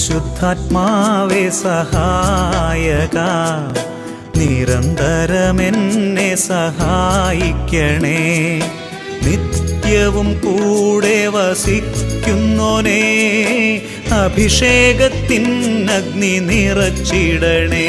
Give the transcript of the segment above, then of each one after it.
പരിശുദ്ധാത്മാവേ സഹായക, നിരന്തരമെന്നെ സഹായിക്കണേ. നിത്യവും കൂടെ വസിക്കുന്നോനേ, അഭിഷേകത്തിൻ അഗ്നി നിറച്ചിടണേ.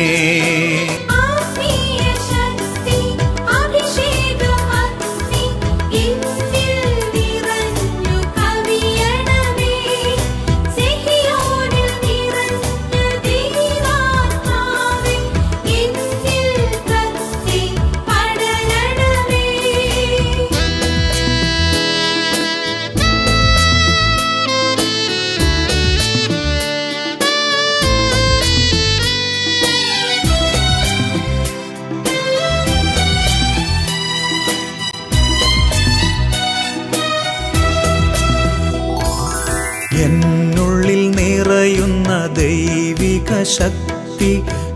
എന്നുള്ളിൽ നിറയുന്ന ദൈവിക ശക്തി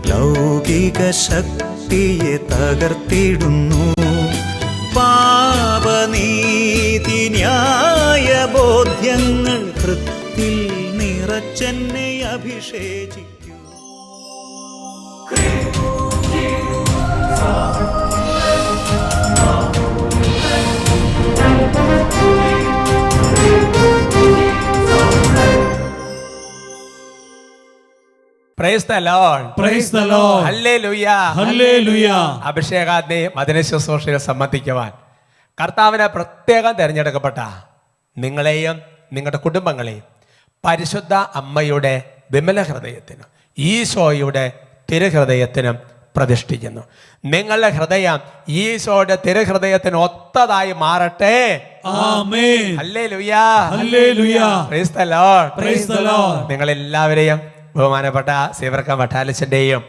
ലൗകിക ശക്തിയെ തകർത്തിടുന്നു. പാപനീതി ന്യായ ബോധ്യങ്ങൾ ഹൃത്തിൽ നിറച്ചെന്നെ അഭിഷേചിക്കൂ. Praise the Lord. Praise the Lord. Hallelujah. Hallelujah. അഭിഷേകാഗ്നി മദന ശുശ്രൂഷയിൽ സംബന്ധിക്കുവാൻ കർത്താവിനെ പ്രത്യേകം തിരഞ്ഞെടുക്കപ്പെട്ട നിങ്ങളെയും നിങ്ങളുടെ കുടുംബങ്ങളെയും പരിശുദ്ധ അമ്മയുടെ വിമല ഹൃദയത്തിനും ഈശോയുടെ തിരുഹൃദയത്തിനും പ്രതിഷ്ഠിക്കുന്നു. നിങ്ങളുടെ ഹൃദയം ഈശോയുടെ തിരുഹൃദയത്തിന് ഒത്തതായി മാറട്ടെ. ആമേൻ. ഹല്ലേലൂയ. ഹല്ലേലൂയ. Praise the Lord. Praise the Lord. നിങ്ങളെല്ലാവരെയും ബഹുമാനപ്പെട്ട സേവർക്കം വട്ടാലച്ചൻ്റെയും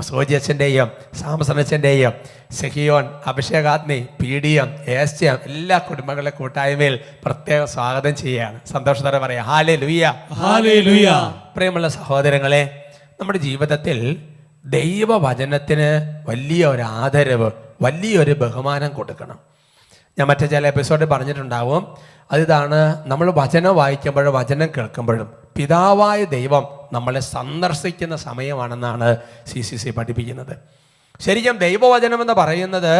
സോജിയച്ഛൻ്റെയും സാംസണച്ചൻ്റെയും സെഹിയോൻ അഭിഷേകാഗ്നി പീഡിയം ഏസ്യം എല്ലാ കുടുംബങ്ങളുടെ കൂട്ടായ്മയിൽ പ്രത്യേകം സ്വാഗതം ചെയ്യുകയാണ്. സന്തോഷത്തോടെ പറയാം ഹല്ലേലൂയ. ഹല്ലേലൂയ. പ്രിയമുള്ള സഹോദരങ്ങളെ, നമ്മുടെ ജീവിതത്തിൽ ദൈവവചനത്തിന് വലിയൊരു ആദരവ്, വലിയൊരു ബഹുമാനം കൊടുക്കണം. ഞാൻ മറ്റു ചില എപ്പിസോഡിൽ പറഞ്ഞിട്ടുണ്ടാവും. അതിതാണ്, നമ്മൾ വചനം വായിക്കുമ്പോഴും വചനം കേൾക്കുമ്പോഴും പിതാവായ ദൈവം നമ്മളെ സന്ദർശിക്കുന്ന സമയമാണെന്നാണ് CCC പഠിപ്പിക്കുന്നത്. ശരിക്കും ദൈവവചനം എന്ന് പറയുന്നത്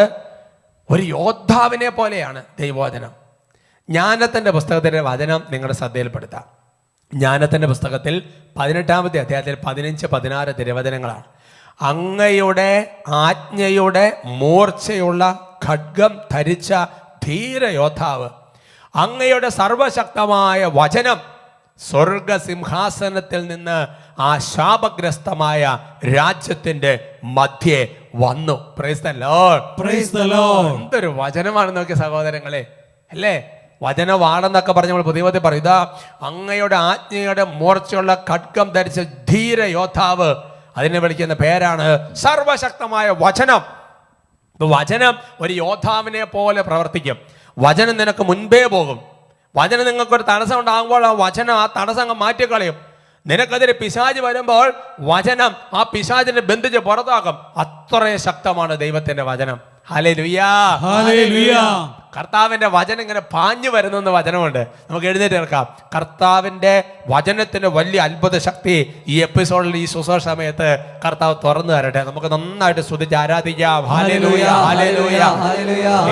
ഒരു യോദ്ധാവിനെ പോലെയാണ് ദൈവവചനം. ജ്ഞാനത്തിൻ്റെ പുസ്തകത്തിൻ്റെ വചനം നിങ്ങളുടെ ശ്രദ്ധയിൽപ്പെടുത്താം. ജ്ഞാനത്തിൻ്റെ പുസ്തകത്തിൽ 18-ാമത്തെ അധ്യായത്തിൽ 15-16 തിരുവചനങ്ങളാണ്. അങ്ങയുടെ ആജ്ഞയുടെ മൂർച്ചയുള്ള ഖഡ്ഗം ധരിച്ച ധീരയോദ്ധാവ്, അങ്ങയുടെ സർവശക്തമായ വചനം സ്വർഗസിംഹാസനത്തിൽ നിന്ന് ആ ശാപഗ്രസ്തമായ രാജ്യത്തിന്റെ മധ്യേ വന്നു. Price the Lord. Praise the Lord. എന്തൊരു വചനമാണ് നോക്കിയ സഹോദരങ്ങളെ, അല്ലേ? വചനവാണെന്നൊക്കെ പറഞ്ഞ് നമ്മൾ പുതിയ പറയും, ഇതാ അങ്ങയുടെ ആജ്ഞയുടെ മൂർച്ചയുള്ള ഖഡ്ഗം ധരിച്ച ധീര യോദ്ധാവ്. അതിനെ വിളിക്കുന്ന പേരാണ് സർവശക്തമായ വചനം. വചനം ഒരു യോദ്ധാവിനെ പോലെ പ്രവർത്തിക്കും. വചനം നിനക്ക് മുൻപേ പോകും. വചനം നിങ്ങൾക്കൊരു തടസ്സം ഉണ്ടാകുമ്പോൾ ആ വചനം ആ തടസ്സം മാറ്റിക്കളയും. നിനക്കെതിരെ പിശാച് വരുമ്പോൾ വചനം ആ പിശാചിനെ ബന്ധിച്ച് പുറത്താക്കും. അത്രയും ശക്തമാണ് ദൈവത്തിന്റെ വചനം. ഹല്ലേലൂയ. ഹല്ലേലൂയ. കർത്താവിന്റെ വചനം ഇങ്ങനെ പാഞ്ഞു വരുന്ന വചനമുണ്ട്. നമുക്ക് എഴുന്നേറ്റ് നിൽക്കാം. കർത്താവിന്റെ വചനത്തിന് വലിയ അത്ഭുത ശക്തി ഈ എപ്പിസോഡിൽ ഈ ശുശ്രൂഷ സമയത്ത് കർത്താവ് തുറന്നു തരട്ടെ. നമുക്ക് നന്നായിട്ട് സ്തുതിച്ച് ആരാധിക്കാം. ഹല്ലേലൂയ, ഹല്ലേലൂയ,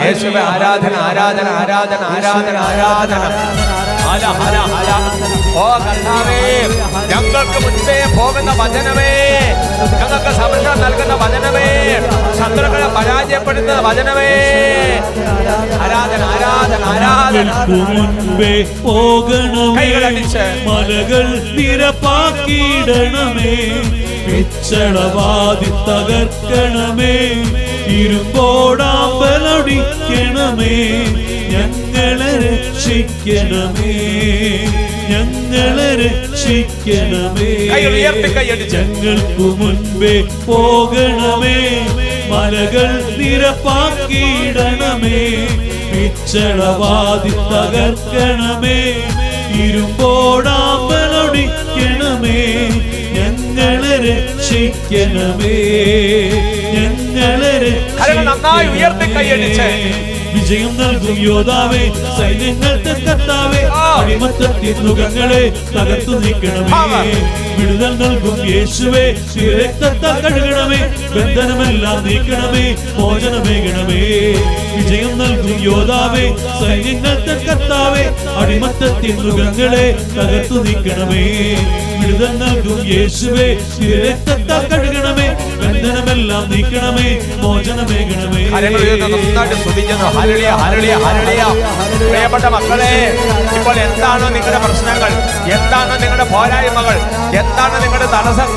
യേശുവേ ആരാധന, ആരാധന, ആരാധന, ആരാധന, ആരാധന. ഹല ഹല ഹല. ഓ കർത്താവേ, ഞങ്ങൾക്ക് മുൻപേ പോകുന്ന വചനമേ, ഞങ്ങൾക്ക് സംരക്ഷണം നൽകുന്ന വചനമേ, ശത്രുക്കളെ പരാജയപ്പെടുത്തുന്ന വചനമേ, ആരാധന, ആരാധന, ആരാധന. മുൻപേ പോകണമേ, മലകൾ നിരപ്പാക്കിയിടണമേ, പിച്ചളവാതി തകർക്കണമേ, ഇരുമ്പോടാമ്പലൊടിക്കണമേ, ഞങ്ങളെ രക്ഷിക്കണമേ, ഞങ്ങളെ രക്ഷിക്കണമേ. ഞങ്ങൾക്കു മുൻപേ പോകണമേ, മലകൾ നിരപ്പാക്കിയിടണമേ, പിച്ചളവാതി തകർക്കണമേ, ഇരുമ്പോടാമ്പലൊടിക്കണമേ, ഞങ്ങളെ രക്ഷിക്കണമേ, ഞങ്ങളെ നന്നായി ഉയർത്തി കൈയടിച്ച് വിജയം നൽകും യോദ്ധാവേ, സൈന്യങ്ങൾക്ക് കർത്താവേ, അടിമത്തത്തിൻ നുകങ്ങളെ തകർത്തു നീക്കണമേ. വിടുതൽ നൽകും യേശുവേ, രക്തത്താൽ കഴുകണമേ, ബന്ധനമെല്ലാം നീക്കണമേ, മോചനമേകണമേ. വിജയം നൽകും യോദ്ധാവേ, സൈന്യങ്ങൾക്ക് കർത്താവേ, അടിമത്തത്തിൻ നുകങ്ങളെ തകർത്തു നീക്കണമേ. വിടുതൽ നൽകും യേശുവേ, രക്തത്താൽ കഴുകണമേ, ബന്ധനമെല്ലാം നീക്കണമേ, മോചനമേകണമേ. പ്രിയപ്പെട്ട മക്കളെ, ഇപ്പോൾ എന്താണോ നിങ്ങളുടെ പ്രശ്നങ്ങൾ, എന്താണോ നിങ്ങളുടെ പോരായ്മകൾ, എന്താണ് നിങ്ങളുടെ തടസ്സം,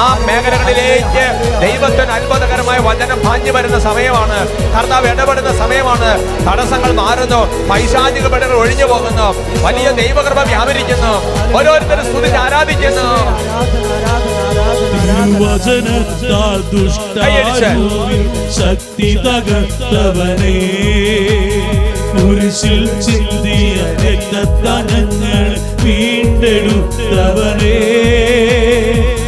ആ മേഖലകളിലേക്ക് ദൈവത്തിന് അത്ഭുതകരമായ വചനം പാഞ്ഞു വരുന്ന സമയമാണ്. കർത്താവ് ഇടപെടുന്ന സമയമാണ്. തടസ്സങ്ങൾ മാറുന്നു, പൈശാചിക പടകൾ ഒഴിഞ്ഞു പോകുന്നു, വലിയ ദൈവകൃപ വ്യാപരിക്കുന്നു, ഓരോരുത്തരും സ്തുതിച്ച് ആരാധിക്കുന്നു. തിരുവചനത്താൽ ദുഷ്ടാരൂപിൽ ശക്തി തകർത്തവനേ, കുരിശിൽ ചിന്തിയ രക്തത്തനങ്ങൾ വീണ്ടെടുത്തവനേ.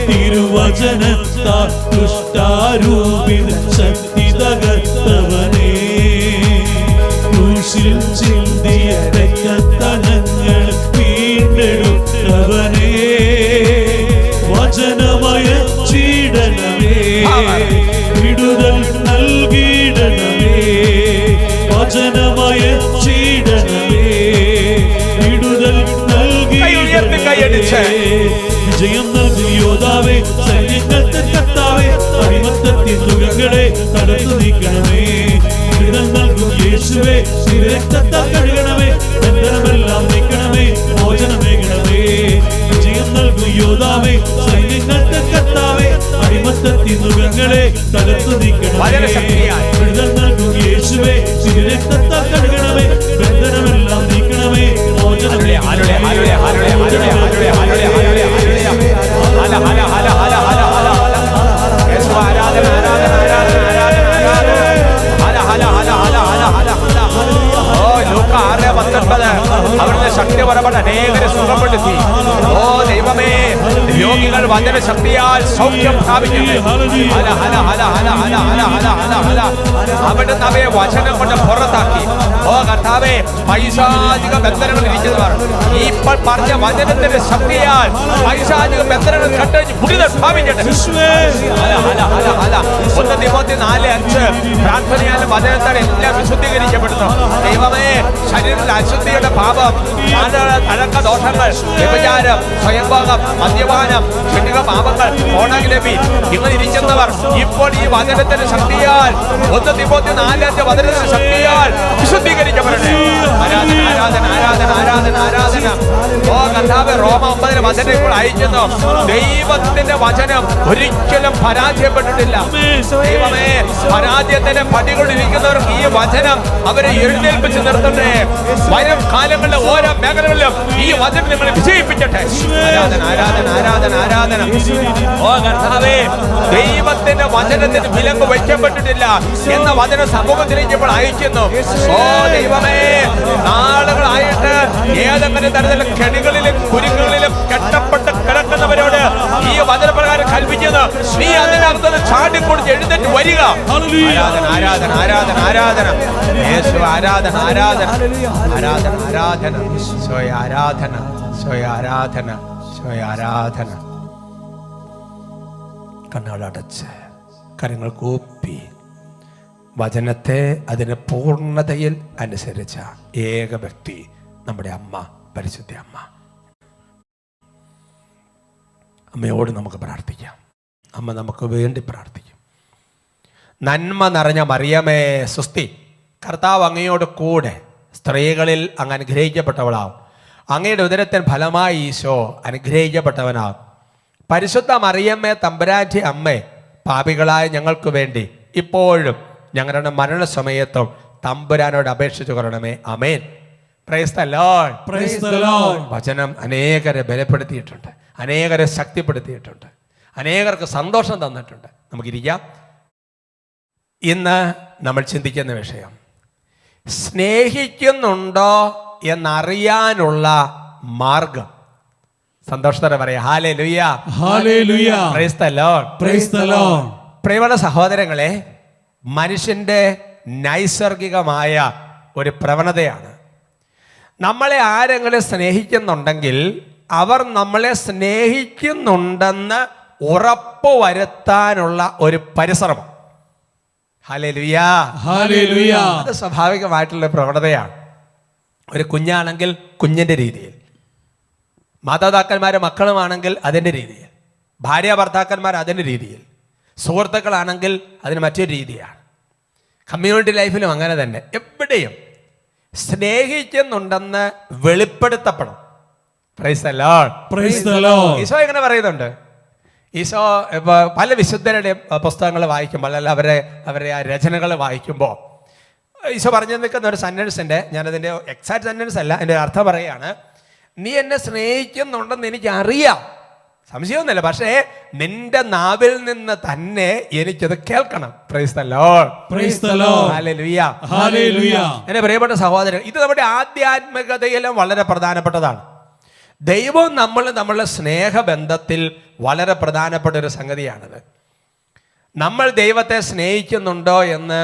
തിരുവചനത്താൽ ദുഷ്ടാരൂപിൽ ശക്തി തകർത്തവനേ, കുരിശിൽ ചിന്തിയ രക്തത്തനങ്ങൾ വീണ്ടെടുത്തവനേ. വചനമയ ചീടനമേ, വിടുതൽ നൽകിയിടണമേ. വചനമയ ചീടനമേ, വിടുതൽ നൽകിയിടണമേ. വിജയം നൽകും യോദ്ധാവേ, സൈന്യങ്ങൾക്ക് കർത്താവേ, അടിമത്തത്തിൻ നുകങ്ങളെ തകർത്തു നീക്കണമേ. വിടുതൽ നൽകും യേശുവേ, രക്തത്താൽ കഴുകണമേ, ബന്ധനമെല്ലാം നീക്കണമേ, മോചനമേകണമേ. വിജയം നൽകും യോദ്ധാവേ, സൈന്യങ്ങൾക്ക് കർത്താവേ, അടിമത്തത്തിൻ നുകങ്ങളെ തകർത്തു നീക്കണമേ. വിടുതൽ നൽകും യേശുവേ, രക്തത്താൽ കഴുകണമേ, ബന്ധനമെല്ലാം നീക്കണമേ, മോചനമേകണമേ. അവിടുന്ന് ശക്തിപരമായ അനേകരെ സുഖപ്പെടുത്തി. ഓ ദൈവമേ, രോഗികൾ വചനശക്തിയാൽ സൗഖ്യം പ്രാപിക്കട്ടെ. അവിടുന്ന് അവയെ വചനം കൊണ്ട് പുറത്താക്കി. ഓ കർത്താവേ, പൈശാചിക ബന്ധനങ്ങൾ ഇരിക്കുന്നവർ ഇപ്പോൾ പറഞ്ഞ വചനത്തിന്റെ ശക്തിയാൽ പൈശാചിക ബന്ധനങ്ങൾ കട്ടഴിഞ്ഞ് പുതിയ പ്രാപിക്കട്ടെ. 1 തിമോത്തി 4:5 പ്രാർത്ഥനയാലും വചനത്താൽ എല്ലാം വിശുദ്ധീകരിക്കപ്പെടുന്നു. ദൈവമേ, ശരീരത്തിലെ അശുദ്ധിയുടെ പാപം, തഴക്ക ദോഷങ്ങൾ, വ്യഭിചാരം, സ്വയംഭോഗം, മദ്യപാനം, ക്ഷണിക പാപങ്ങൾ, ഫോണോഗ്രഫി, ഇങ്ങനെ ഇരിക്കുന്നവർ ഇപ്പോൾ ഈ വചനത്തിന്റെ ശക്തിയാൽ 1 തിമോത്തി 4:5 വചനത്തിന്റെ ശക്തിയാൽ വിശുദ്ധീകരിക്കപ്പെടട്ടെ. ആരാധന ആരാധന ആരാധന ആരാധന ആരാധന. ഓ കർത്താവേ, റോമ 9 വചനം ഇപ്പോൾ അയക്കുന്നു. ദൈവത്തിന്റെ വചനം ഒരിക്കലും പരാജയപ്പെട്ടിട്ടില്ല. ദൈവമേ, പരാജയത്തിന്റെ പടികൊണ്ടിരിക്കുന്നവർക്ക് ഈ വചനം അവരെ എഴുന്നേൽപ്പിച്ച് നിർത്തട്ടെ. വരും കാലങ്ങളിലെ ഓരോ മേഖലകളിലും ഈ വചനം നിങ്ങളെ വിജയിപ്പിക്കട്ടെ. ആരാധന ആരാധന ആരാധന ആരാധന. ഓ കർത്താവേ, ദൈവത്തിന്റെ വചനത്തിന് വിലങ്ങ് വയ്ക്കപ്പെട്ടിട്ടില്ല എന്ന വചനം സമൂഹത്തിലേക്ക് ഇപ്പോൾ അയക്കുന്നു. ഓ ദൈവമേ, നാളുകളായിട്ട് ഏതെങ്കിലും തരത്തിലുള്ള കെണികളിലും കുരുക്കുകളിലും കെട്ടപ്പെട്ട് കിടക്കുന്നവരോട് ഈ വചനപ്രകാരം കൽപ്പിക്കുന്നു, നീ അതിനകത്ത് ചാടിക്കൊടുത്ത് എഴുന്നേറ്റ് വരിക. ആരാധന ആരാധന ആരാധന ആരാധന. യേശു ആരാധന ആരാധന ആരാധന ആരാധന. സ്വയ ആരാധന സ്വയ ആരാധന സ്വയ ആരാധന. കണ്ണുകളടച്ച് കരങ്ങൾ കൂപ്പി വചനത്തെ അതിന് പൂർണ്ണതയിൽ അനുസരിച്ച ഏക വ്യക്തി നമ്മുടെ അമ്മ, പരിശുദ്ധ അമ്മ. അമ്മയോട് നമുക്ക് പ്രാർത്ഥിക്കാം. അമ്മ നമുക്ക് വേണ്ടി പ്രാർത്ഥിക്കും. നന്മ നിറഞ്ഞ മറിയമേ സ്വസ്തി, കർത്താവ് അങ്ങയോട് കൂടെ സ്ത്രീകളിൽ അങ്ങ് അനുഗ്രഹിക്കപ്പെട്ടവളാവും. അങ്ങയുടെ ഉദരത്തിൻ ഫലമായി ഈശോ അനുഗ്രഹിക്കപ്പെട്ടവനാകും. പരിശുദ്ധ മറിയമ്മേ തമ്പുരാന്റെ അമ്മേ, പാപികളായ ഞങ്ങൾക്ക് വേണ്ടി ഇപ്പോഴും ഞങ്ങളുടെ മരണസമയത്തും തമ്പുരാനോട് അപേക്ഷിച്ചു കൊള്ളണമേ. ആമേൻ. Praise the Lord. Praise the Lord. വചനം അനേകരെ ബലപ്പെടുത്തിയിട്ടുണ്ട്, അനേകരെ ശക്തിപ്പെടുത്തിയിട്ടുണ്ട്, അനേകർക്ക് സന്തോഷം തന്നിട്ടുണ്ട്. നമുക്കിരിക്കാം. ഇന്ന് നമ്മൾ ചിന്തിക്കുന്ന വിഷയം സ്നേഹിക്കുന്നുണ്ടോ എന്നറിയാനുള്ള മാർഗം. സന്തോഷത്തോടെ പറയാം ഹല്ലേലൂയ, ഹല്ലേലൂയ. Praise the Lord, praise the Lord. പ്രിയപ്പെട്ട സഹോദരങ്ങളെ, മനുഷ്യന്റെ നൈസർഗികമായ ഒരു പ്രവണതയാണ്. നമ്മളെ ആരെങ്കിലും സ്നേഹിക്കുന്നുണ്ടെങ്കിൽ അവർ നമ്മളെ സ്നേഹിക്കുന്നുണ്ടെന്ന് ഉറപ്പ് വരുത്താനുള്ള ഒരു പരിശ്രമം. Hallelujah, hallelujah. അത് സ്വാഭാവികമായിട്ടുള്ള പ്രവണതയാണ്. ഒരു കുഞ്ഞാണെങ്കിൽ കുഞ്ഞിൻ്റെ രീതിയിൽ, മാതാപിതാക്കന്മാരും മക്കളുമാണെങ്കിൽ അതിൻ്റെ രീതിയിൽ, ഭാര്യ ഭർത്താക്കന്മാർ അതിൻ്റെ രീതിയിൽ, സുഹൃത്തുക്കളാണെങ്കിൽ അതിന് മറ്റൊരു രീതിയാണ്. കമ്മ്യൂണിറ്റി ലൈഫിലും അങ്ങനെ തന്നെ. എവിടെയും സ്നേഹിക്കുന്നുണ്ടെന്ന് വെളിപ്പെടുത്തപ്പെടണം. Praise the Lord, praise the Lord. Eesho ഇങ്ങനെ പറയുന്നുണ്ട്. ഈശോ പല വിശുദ്ധരുടെയും പുസ്തകങ്ങൾ വായിക്കുമ്പോൾ, അല്ല അവരെ ആ രചനകൾ വായിക്കുമ്പോൾ ഈശോ പറഞ്ഞു നിൽക്കുന്ന ഒരു സെന്റൻസ് ഉണ്ട്. ഞാനതിൻ്റെ എക്സാക്ട് സെന്റൻസ് അല്ല, എൻ്റെ അർത്ഥം പറയുകയാണ്. നീ എന്നെ സ്നേഹിക്കുന്നുണ്ടെന്ന് എനിക്ക് അറിയാം, സംശയമൊന്നുമില്ല. പക്ഷേ നിന്റെ നാവിൽ നിന്ന് തന്നെ എനിക്കത് കേൾക്കണം. Price the Lord, praise the Lord. Hallelujah, hallelujah. എന്റെ പ്രിയപ്പെട്ട സഹോദരൻ, ഇത് നമ്മുടെ ആധ്യാത്മികതയിലും വളരെ പ്രധാനപ്പെട്ടതാണ്. ദൈവവും നമ്മളുടെ സ്നേഹബന്ധത്തിൽ വളരെ പ്രധാനപ്പെട്ട ഒരു സംഗതിയാണിത്. നമ്മൾ ദൈവത്തെ സ്നേഹിക്കുന്നുണ്ടോ എന്ന്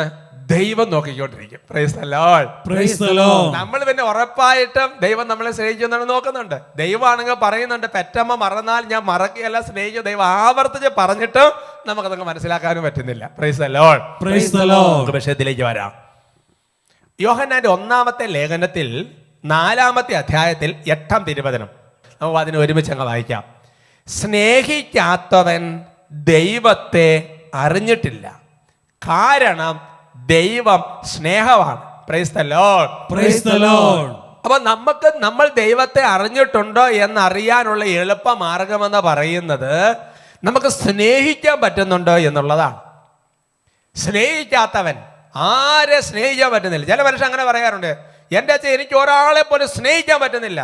ദൈവം നോക്കിക്കൊണ്ടിരിക്കും. Praise the Lord, praise the Lord. നമ്മൾ പിന്നെ ഉറപ്പായിട്ടും ദൈവം നമ്മളെ സ്നേഹിക്കുന്നുണ്ട് നോക്കുന്നുണ്ട്. ദൈവമാണെങ്കിൽ പറയുന്നുണ്ട്, പെറ്റമ്മ മറന്നാൽ ഞാൻ മറക്കുകയല്ല സ്നേഹിക്കും. ദൈവം ആവർത്തിച്ച് പറഞ്ഞിട്ടും നമുക്കതൊക്കെ മനസ്സിലാക്കാനും പറ്റുന്നില്ല. Price the Lord, praise the Lord. വിഷയത്തിലേക്ക് വരാം. യോഹന്നാന്റെ 1-ാമത്തെ ലേഖനത്തിൽ 4-ാമത്തെ അധ്യായത്തിൽ 8-ാം തിരുവചനം നമുക്ക് അതിന് ഒരുമിച്ച് അങ്ങ് വായിക്കാം. സ്നേഹിക്കാത്തവൻ ദൈവത്തെ അറിഞ്ഞിട്ടില്ല, കാരണം ദൈവം സ്നേഹമാണ്. Price the Lord, praise the Lord. അപ്പൊ നമ്മൾ ദൈവത്തെ അറിഞ്ഞിട്ടുണ്ടോ എന്നറിയാനുള്ള എളുപ്പ മാർഗമെന്ന് പറയുന്നത് നമുക്ക് സ്നേഹിക്കാൻ പറ്റുന്നുണ്ടോ എന്നുള്ളതാണ്. സ്നേഹിക്കാത്തവൻ ആരെ സ്നേഹിക്കാൻ പറ്റുന്നില്ല. ചില മനുഷ്യർ അങ്ങനെ പറയാറുണ്ട്, എൻ്റെ അച്ഛൻ എനിക്ക് ഒരാളെ പോലും സ്നേഹിക്കാൻ പറ്റുന്നില്ല.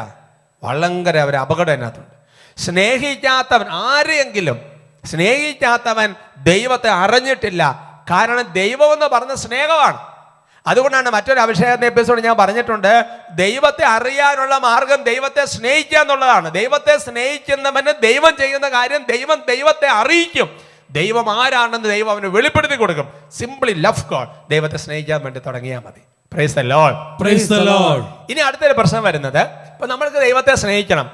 വളരെ അവർ അപകടം അതിനകത്തുണ്ട്. സ്നേഹിക്കാത്തവൻ ആരെയെങ്കിലും സ്നേഹിക്കാത്തവൻ ദൈവത്തെ അറിഞ്ഞിട്ടില്ല, കാരണം ദൈവം എന്ന് പറഞ്ഞ സ്നേഹമാണ്. അതുകൊണ്ടാണ് മറ്റൊരു അഭിഷേകത്തിന്റെ എപ്പിസോഡ് ഞാൻ പറഞ്ഞിട്ടുണ്ട്, ദൈവത്തെ അറിയാനുള്ള മാർഗം ദൈവത്തെ സ്നേഹിക്കുക എന്നുള്ളതാണ്. ദൈവത്തെ സ്നേഹിക്കുന്നവന് ദൈവം ചെയ്യുന്ന കാര്യം ദൈവത്തെ അറിയിക്കും. ദൈവം ആരാണെന്ന് ദൈവം അവന് വെളിപ്പെടുത്തി കൊടുക്കും. Simply love God. ദൈവത്തെ സ്നേഹിക്കാൻ വേണ്ടി തുടങ്ങിയാൽ മതി. Price the Lord, praise the Lord. ഇനി അടുത്തൊരു പ്രശ്നം വരുന്നത്, ഇപ്പൊ നമ്മൾക്ക് ദൈവത്തെ സ്നേഹിക്കണം.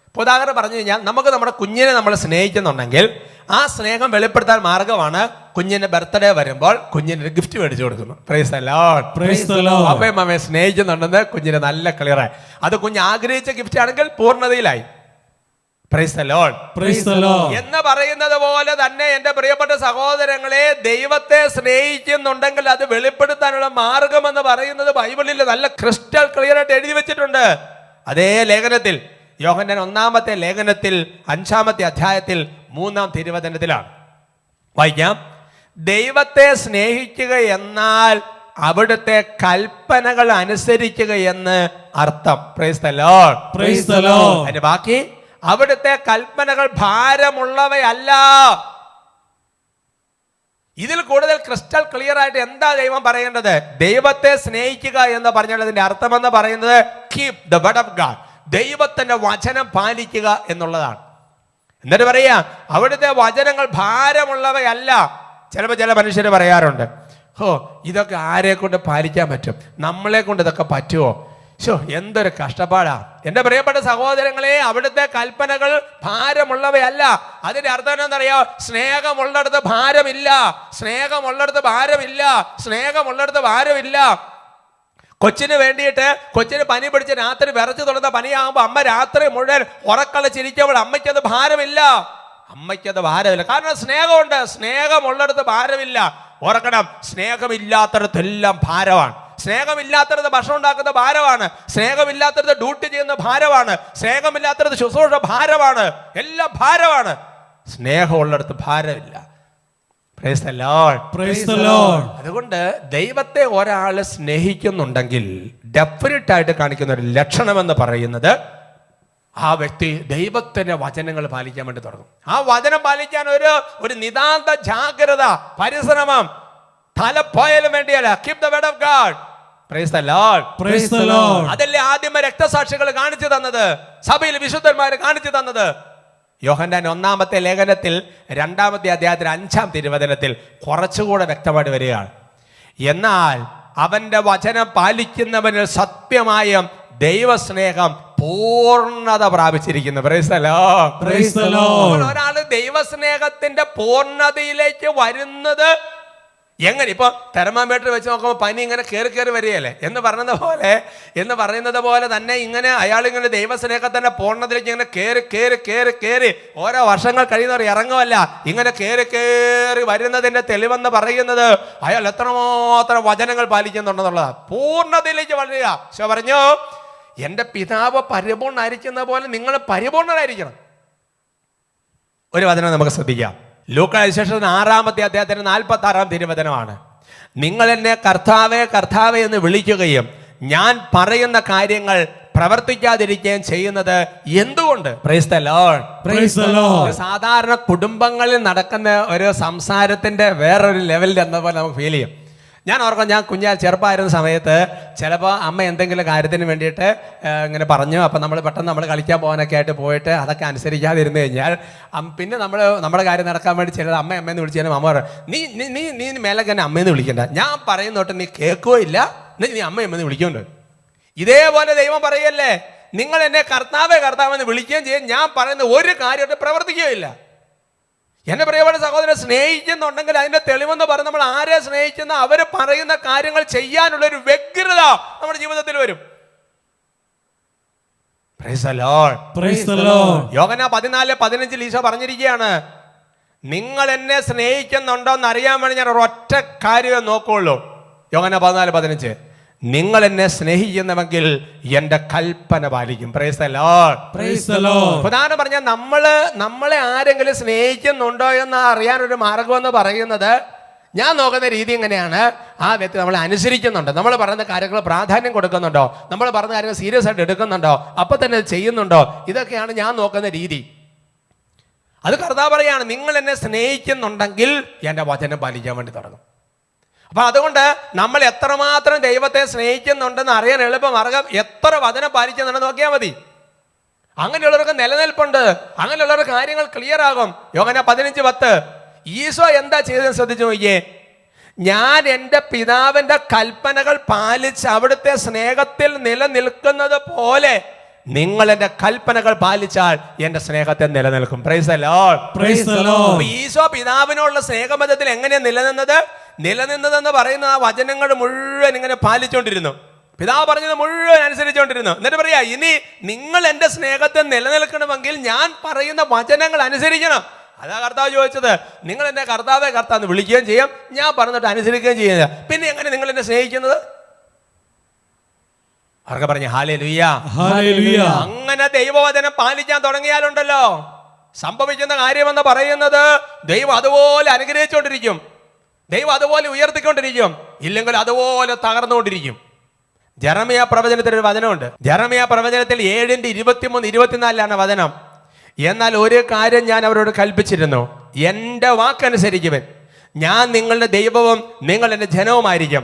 ഇപ്പോൾ ഉദാഹരണം പറഞ്ഞു കഴിഞ്ഞാൽ, നമുക്ക് നമ്മുടെ കുഞ്ഞിനെ നമ്മൾ സ്നേഹിക്കുന്നുണ്ടെങ്കിൽ ആ സ്നേഹം വെളിപ്പെടുത്താൻ മാർഗമാണ് കുഞ്ഞിന്റെ ബർത്ത്ഡേ വരുമ്പോൾ കുഞ്ഞിന് ഗിഫ്റ്റ് മേടിച്ചു കൊടുക്കുന്നു. Praise the Lord, praise the Lord. അപ്പയും അമ്മയെ സ്നേഹിക്കുന്നുണ്ടെന്ന് കുഞ്ഞിന് നല്ല ക്ലിയറായി. അത് കുഞ്ഞ് ആഗ്രഹിച്ച ഗിഫ്റ്റ് ആണെങ്കിൽ പൂർണ്ണതയിലായി. Praise the Lord, praise the Lord. എന്ന് പറയുന്നത് പോലെ തന്നെ എൻ്റെ പ്രിയപ്പെട്ട സഹോദരങ്ങളെ, ദൈവത്തെ സ്നേഹിക്കുന്നുണ്ടെങ്കിൽ അത് വെളിപ്പെടുത്താനുള്ള മാർഗം എന്ന് പറയുന്നത് ബൈബിളിൽ നല്ല ക്രിസ്റ്റൽ ക്ലിയർ ആയിട്ട് എഴുതി വെച്ചിട്ടുണ്ട്. അതേ ലേഖനത്തിൽ, യോഹന്നാൻ 1-ാമത്തെ ലേഖനത്തിൽ 5-ാമത്തെ അധ്യായത്തിൽ 3-ാം തിരുവചനത്തിലാണ് വായിക്കാം. ദൈവത്തെ സ്നേഹിക്കുക എന്നാൽ അവിടുത്തെ കൽപ്പനകൾ അനുസരിക്കുക എന്ന് അർത്ഥം. Price the Lord, praise the Lord. അതിന്റെ ബാക്കി, അവിടുത്തെ കൽപ്പനകൾ ഭാരമുള്ളവയല്ല. ഇതിൽ കൂടുതൽ ക്രിസ്റ്റൽ ക്ലിയർ ആയിട്ട് എന്താ ദൈവം പറയേണ്ടത്? ദൈവത്തെ സ്നേഹിക്കുക എന്ന് പറഞ്ഞതിന്റെ അർത്ഥം എന്ന് പറയുന്നത് keep the word of God, ദൈവത്തിന്റെ വചനം പാലിക്കുക എന്നുള്ളതാണ്. എന്നിട്ട് പറയാ, അവിടുത്തെ വചനങ്ങൾ ഭാരമുള്ളവയല്ല. ചിലപ്പോൾ ചില മനുഷ്യർ പറയാറുണ്ട്, ഇതൊക്കെ ആരെ കൊണ്ട് പാലിക്കാൻ പറ്റും, നമ്മളെ കൊണ്ട് ഇതൊക്കെ പറ്റുമോ? എന്തൊരു കഷ്ടപ്പാടാ. എൻ്റെ പ്രിയപ്പെട്ട സഹോദരങ്ങളെ, അവിടുത്തെ കൽപ്പനകൾ ഭാരമുള്ളവയല്ല. അതിന്റെ അർത്ഥം എന്താണെന്നറിയോ? സ്നേഹമുള്ളിടത്ത് ഭാരമില്ല, സ്നേഹമുള്ളിടത്ത് ഭാരമില്ല, സ്നേഹമുള്ളിടത്ത് ഭാരമില്ല. കൊച്ചിന് വേണ്ടിയിട്ട്, കൊച്ചിന് പനി പിടിച്ച് രാത്രി വിറച്ചു തുടർന്ന പനിയാകുമ്പോൾ അമ്മ രാത്രി മുഴുവൻ ഉറക്കളച്ചിരിക്കുമ്പോൾ അമ്മയ്ക്കത് ഭാരമില്ല, അമ്മയ്ക്കത് ഭാരമില്ല. കാരണം സ്നേഹമുണ്ട്. സ്നേഹമുള്ളിടത്ത് ഭാരമില്ല. ഓർക്കണം, സ്നേഹമില്ലാത്തടത്തെല്ലാം ഭാരമാണ്. സ്നേഹമില്ലാത്തടത്ത് ഭക്ഷണം ഉണ്ടാക്കുന്ന ഭാരമാണ്, സ്നേഹമില്ലാത്തടത്ത് ഡ്യൂട്ടി ചെയ്യുന്ന ഭാരമാണ്, സ്നേഹമില്ലാത്തടത്ത് ശുശ്രൂഷ ഭാരമാണ്, എല്ലാം ഭാരമാണ്. സ്നേഹമുള്ളിടത്ത് ഭാരമില്ല. Praise the Lord, praise the Lord. അതുകൊണ്ട് ദൈവത്തെ ഒരാൾ സ്നേഹിക്കുന്നുണ്ടെങ്കിൽ ഡെഫിനറ്റ് ആയിട്ട് കാണിക്കുന്ന ഒരു ലക്ഷണമെന്ന് പറയുന്നത് ആ വ്യക്തി ദൈവത്തിന്റെ വചനങ്ങൾ പാലിക്കാൻ വേണ്ടി തുടങ്ങും. ആ വചനം പാലിക്കാൻ ഒരു നിതാന്ത ജാഗ്രത, പരിശ്രമം, തലപ്പോയാലും വേണ്ടിയല്ല. Keep the word of God. Price the Lord, praise the Lord. അതല്ലേ ആദ്യമേ രക്തസാക്ഷികൾ കാണിച്ചു തന്നത്, സഭയിൽ വിശുദ്ധന്മാർ കാണിച്ചു തന്നത്. യോഹന്നാൻ 1-ാമത്തെ ലേഖനത്തിൽ 2-ാമത്തെ അധ്യായത്തിൽ 5-ാം തിരുവചനത്തിൽ കുറച്ചുകൂടെ വ്യക്തമായിട്ട് വരികയാണ്. എന്നാൽ അവന്റെ വചനം പാലിക്കുന്നവന് സത്യമായും ദൈവസ്നേഹം പൂർണ്ണത പ്രാപിച്ചിരിക്കുന്നു. Praise the Lord. Praise the Lord. ഒരാള് ദൈവസ്നേഹത്തിന്റെ പൂർണ്ണതയിലേക്ക് വരുന്നത് എങ്ങനെ? ഇപ്പൊ തെർമോമീറ്റർ വെച്ച് നോക്കുമ്പോൾ പനി ഇങ്ങനെ കയറി വരികയല്ലേ എന്ന് പറയുന്നത് പോലെ തന്നെ ഇങ്ങനെ അയാളിങ്ങനെ ദൈവസ്നേഹത്തിന്റെ പൂർണ്ണതയിലേക്ക് ഇങ്ങനെ കയറി ഓരോ വർഷങ്ങൾ കഴിയുന്നവർ ഇറങ്ങുമല്ല, ഇങ്ങനെ കയറി വരുന്നതിന്റെ തെളിവെന്ന് പറയുന്നത് അയാൾ എത്രമാത്രം വചനങ്ങൾ പാലിക്കുന്നുണ്ടെന്നുള്ളതാണ്. പൂർണ്ണതയിലേക്ക് വളരുക. പക്ഷെ പറഞ്ഞു, എന്റെ പിതാവ് പരിപൂർണ്ണായിരിക്കുന്ന പോലെ നിങ്ങൾ പരിപൂർണ്ണരായിരിക്കണം. ഒരു വചനം നമുക്ക് ശ്രദ്ധിക്കാം. ലൂക്കാ സുവിശേഷം 6-ാമത്തെ അധ്യായത്തിന്റെ 46-ാം തിരുവചനമാണ്. നിങ്ങൾ എന്നെ കർത്താവേ കർത്താവേ എന്ന് വിളിക്കുകയും ഞാൻ പറയുന്ന കാര്യങ്ങൾ പ്രവർത്തിക്കാതിരിക്കുകയും ചെയ്യുന്നത് എന്തുകൊണ്ട്? Price the Lord. Praise the Lord. സാധാരണ കുടുംബങ്ങളിൽ നടക്കുന്ന ഒരു സംസാരത്തിന്റെ വേറൊരു ലെവലിൽ എന്ന പോലെ നമുക്ക് ഫീൽ ചെയ്യും. ഞാൻ ഓർക്കാം, ഞാൻ ചെറുപ്പമായിരുന്ന സമയത്ത് ചിലപ്പോൾ അമ്മ എന്തെങ്കിലും കാര്യത്തിന് വേണ്ടിയിട്ട് ഇങ്ങനെ പറഞ്ഞു. അപ്പം നമ്മൾ പെട്ടെന്ന് നമ്മൾ കളിക്കാൻ പോകാനൊക്കെ ആയിട്ട് പോയിട്ട് അതൊക്കെ അനുസരിക്കാതിരുന്നു കഴിഞ്ഞാൽ പിന്നെ നമ്മുടെ കാര്യം നടക്കാൻ വേണ്ടി ചിലത് അമ്മയെന്ന് വിളിച്ചാലും അമ്മ പറയും, നീ മേലെ തന്നെ അമ്മയെന്ന് വിളിക്കണ്ട, ഞാൻ പറയുന്നോട്ട് നീ കേൾക്കുകയോ ഇല്ല, നീ അമ്മയെന്ന് വിളിക്കുന്നുണ്ട്. ഇതേപോലെ ദൈവം പറയല്ലേ, നിങ്ങൾ എന്നെ കർത്താവേ കർത്താവെന്ന് വിളിക്കുകയും ചെയ്യും, ഞാൻ പറയുന്ന ഒരു കാര്യമായിട്ട് പ്രവർത്തിക്കുകയില്ല. എന്നെ പ്രിയപ്പെട്ട സഹോദരനെ, സ്നേഹിക്കുന്നുണ്ടെങ്കിൽ അതിന്റെ തെളിവെന്ന് പറഞ്ഞ് നമ്മൾ ആരെ സ്നേഹിക്കുന്ന അവർ പറയുന്ന കാര്യങ്ങൾ ചെയ്യാനുള്ള ഒരു വ്യഗ്രത നമ്മുടെ ജീവിതത്തിൽ വരും. Praise the Lord. Praise the Lord. Yohannan 14:15 Eesho പറഞ്ഞിരിക്കുകയാണ്, നിങ്ങൾ എന്നെ സ്നേഹിക്കുന്നുണ്ടോ എന്ന് അറിയാൻ വേണ്ടി ഞാൻ ഒരൊറ്റ കാര്യമേ നോക്കുള്ളൂ. യോഹന്നാൻ 14:15, നിങ്ങൾ എന്നെ സ്നേഹിക്കുന്നുവെങ്കിൽ എന്റെ കൽപ്പന പാലിക്കും. Price the Lord. Praise the Lord. പ്രധാനം പറഞ്ഞാൽ നമ്മളെ ആരെങ്കിലും സ്നേഹിക്കുന്നുണ്ടോ എന്ന് അറിയാൻ ഒരു മാർഗം എന്ന് പറയുന്നത്, ഞാൻ നോക്കുന്ന രീതി എങ്ങനെയാണ്, ആ വ്യക്തി നമ്മളെ അനുസരിക്കുന്നുണ്ടോ, നമ്മൾ പറയുന്ന കാര്യങ്ങൾ പ്രാധാന്യം കൊടുക്കുന്നുണ്ടോ, നമ്മൾ പറയുന്ന കാര്യങ്ങൾ സീരിയസ് ആയിട്ട് എടുക്കുന്നുണ്ടോ, അപ്പൊ തന്നെ ചെയ്യുന്നുണ്ടോ, ഇതൊക്കെയാണ് ഞാൻ നോക്കുന്ന രീതി. അത് കർത്താവ് പറയാണ്, നിങ്ങൾ എന്നെ സ്നേഹിക്കുന്നുണ്ടെങ്കിൽ എന്റെ വചനം പാലിക്കാൻ വേണ്ടി തുടങ്ങും. അപ്പൊ അതുകൊണ്ട് നമ്മൾ എത്രമാത്രം ദൈവത്തെ സ്നേഹിക്കുന്നുണ്ടെന്ന് അറിയാൻ എളുപ്പമാർഗം എത്ര വചനം പാലിക്കുന്നുണ്ടെന്ന് നോക്കിയാൽ മതി. അങ്ങനെയുള്ളവർക്ക് നിലനിൽപ്പുണ്ട്, അങ്ങനെയുള്ളവർക്ക് കാര്യങ്ങൾ ക്ലിയർ ആകും. യോഹന്നാൻ 15:10 ഈശോ എന്താ ചെയ്തതെന്ന് ശ്രദ്ധിച്ചു നോക്കിയേ. ഞാൻ എൻ്റെ പിതാവിന്റെ കൽപ്പനകൾ പാലിച്ച് അവിടുത്തെ സ്നേഹത്തിൽ നിലനിൽക്കുന്നത് പോലെ നിങ്ങൾ എൻ്റെ കൽപ്പനകൾ പാലിച്ചാൽ എൻ്റെ സ്നേഹത്തെ നിലനിൽക്കും. Praise the Lord. Praise the Lord. Eesho പിതാവിനോടുള്ള സ്നേഹബന്ധത്തിൽ എങ്ങനെയാണ് നിലനിന്നതെന്ന് പറയുന്ന ആ വചനങ്ങൾ മുഴുവൻ ഇങ്ങനെ പാലിച്ചുകൊണ്ടിരുന്നു. പിതാവ് പറഞ്ഞത് മുഴുവൻ അനുസരിച്ചുകൊണ്ടിരുന്നു. എന്നിട്ട് പറയാ, ഇനി നിങ്ങൾ എൻ്റെ സ്നേഹത്തെ നിലനിൽക്കണമെങ്കിൽ ഞാൻ പറയുന്ന വചനങ്ങൾ അനുസരിക്കണം. അതാ കർത്താവ് ചോദിച്ചത്, നിങ്ങൾ എന്നെ കർത്താവേ കർത്താവെന്ന് വിളിക്കുകയും ചെയ്യും, ഞാൻ പറഞ്ഞിട്ട് അനുസരിക്കുകയും ചെയ്യുക. പിന്നെ എങ്ങനെ നിങ്ങൾ എന്നെ സ്നേഹിക്കുന്നത്? അവർക്ക് പറഞ്ഞു ഹല്ലേലൂയ. ഹല്ലേലൂയ. അങ്ങനെ ദൈവവചനം പാലിക്കാൻ തുടങ്ങിയാലുണ്ടല്ലോ, സംഭവിക്കുന്ന കാര്യമെന്ന് പറയുന്നത് ദൈവം അതുപോലെ അനുഗ്രഹിച്ചുകൊണ്ടിരിക്കും, ദൈവം അതുപോലെ ഉയർത്തിക്കൊണ്ടിരിക്കും, ഇല്ലെങ്കിൽ അതുപോലെ തകർന്നുകൊണ്ടിരിക്കും. ജെറമ്യ പ്രവചനത്തിൽ ഒരു വചനമുണ്ട്. ജെറമ്യ പ്രവചനത്തിൽ 7:23-24 വചനം. എന്നാൽ ഒരു കാര്യം ഞാൻ അവരോട് കൽപ്പിച്ചിരുന്നു, എൻ്റെ വാക്കനുസരിക്കുവൻ, ഞാൻ നിങ്ങളുടെ ദൈവവും നിങ്ങൾ എൻ്റെ ജനവുമായിരിക്കും.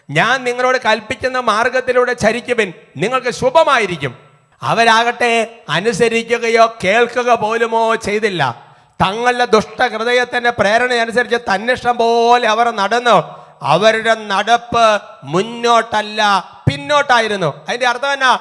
ഞാൻ നിങ്ങളോട് കൽപ്പിക്കുന്ന മാർഗത്തിലൂടെ ചരിക്കുവിൻ, നിങ്ങൾക്ക് ശുഭമായിരിക്കും. അവരാകട്ടെ അനുസരിക്കുകയോ കേൾക്കുക പോലുമോ ചെയ്തില്ല. തങ്ങളുടെ ദുഷ്ടഹൃദയത്തിന്റെ പ്രേരണ അനുസരിച്ച് തന്നിഷ്ടം പോലെ അവർ നടന്നു. അവരുടെ നടപ്പ് മുന്നോട്ടല്ല പിന്നോട്ടായിരുന്നു. അതിന്റെ അർത്ഥം എന്നാ?